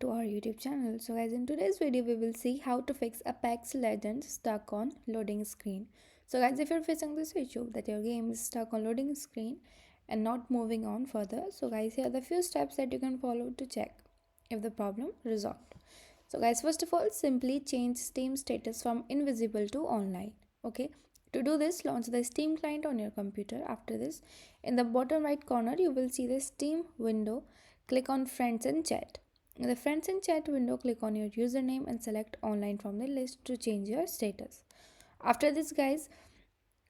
to our YouTube channel. So guys, in today's video we will see how to fix Apex Legends stuck on loading screen. So guys, if you're facing this issue that your game is stuck on loading screen and not moving on further, so guys, here are the few steps that you can follow to check if the problem resolved. So guys, first of all, simply change Steam status from invisible to online. Okay, to do this, launch the Steam client on your computer. After this, in the bottom right corner you will see the Steam window. Click on friends and chat. In the friends and chat window, click on your username and select online from the list to change your status. After this guys,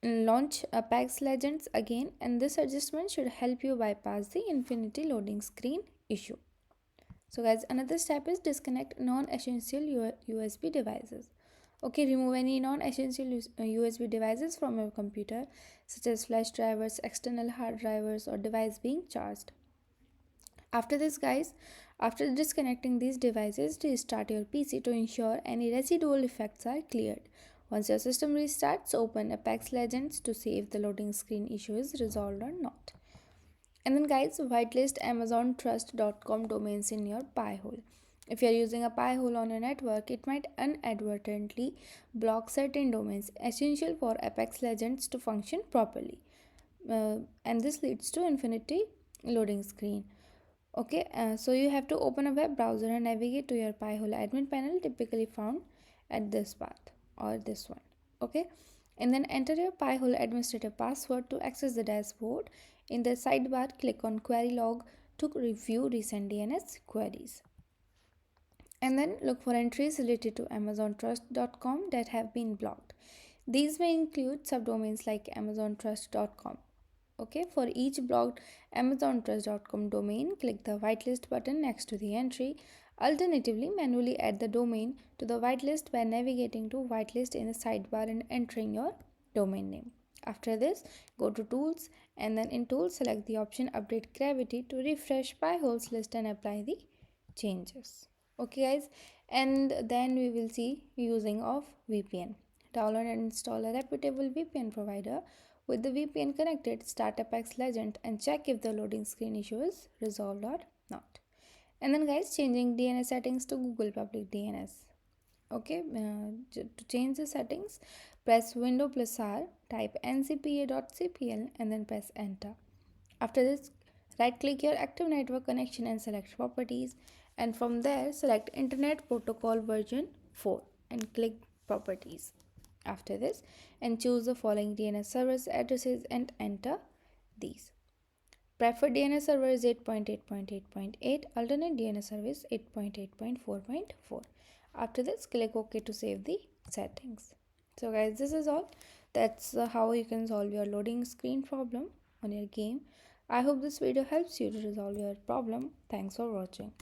launch Apex Legends again, and this adjustment should help you bypass the infinity loading screen issue. So guys, another step is disconnect non-essential USB devices. Okay, remove any non-essential USB devices from your computer, such as flash drivers, external hard drivers, or device being charged. After this guys, after disconnecting these devices, restart your PC to ensure any residual effects are cleared. Once your system restarts, open Apex Legends to see if the loading screen issue is resolved or not. And then guys, whitelist amazontrust.com domains in your Pi-hole. If you are using a Pi-hole on your network, it might inadvertently block certain domains essential for Apex Legends to function properly. And this leads to infinity loading screen. Okay, so you have to open a web browser and navigate to your Pi-hole admin panel, typically found at this path or this one. Okay, and then enter your Pi-hole administrator password to access the dashboard. In the sidebar, click on query log to review recent DNS queries, and then look for entries related to amazontrust.com that have been blocked. These may include subdomains like amazontrust.com. Okay, for each blocked amazontrust.com domain, click the whitelist button next to the entry. Alternatively, manually add the domain to the whitelist by navigating to whitelist in the sidebar and entering your domain name. After this, go to tools, and then in tools select the option update gravity to refresh Pi-holes list and apply the changes. Okay guys, and then we will see using of VPN. Download and install a reputable VPN provider. With the VPN connected, start Apex Legend and check if the loading screen issue is resolved or not. And then guys, changing DNS settings to Google Public DNS. Okay, to change the settings, press Window plus R, type ncpa.cpl and then press enter. After this, right click your active network connection and select properties, and from there select Internet Protocol version 4 and click properties. After this, and choose the following DNS servers addresses and enter these. Preferred DNS server is 8.8.8.8, alternate DNS service 8.8.4.4. After this, click OK to save the settings. So guys, this is all. That's how you can solve your loading screen problem on your game. I hope this video helps you to resolve your problem. Thanks for watching.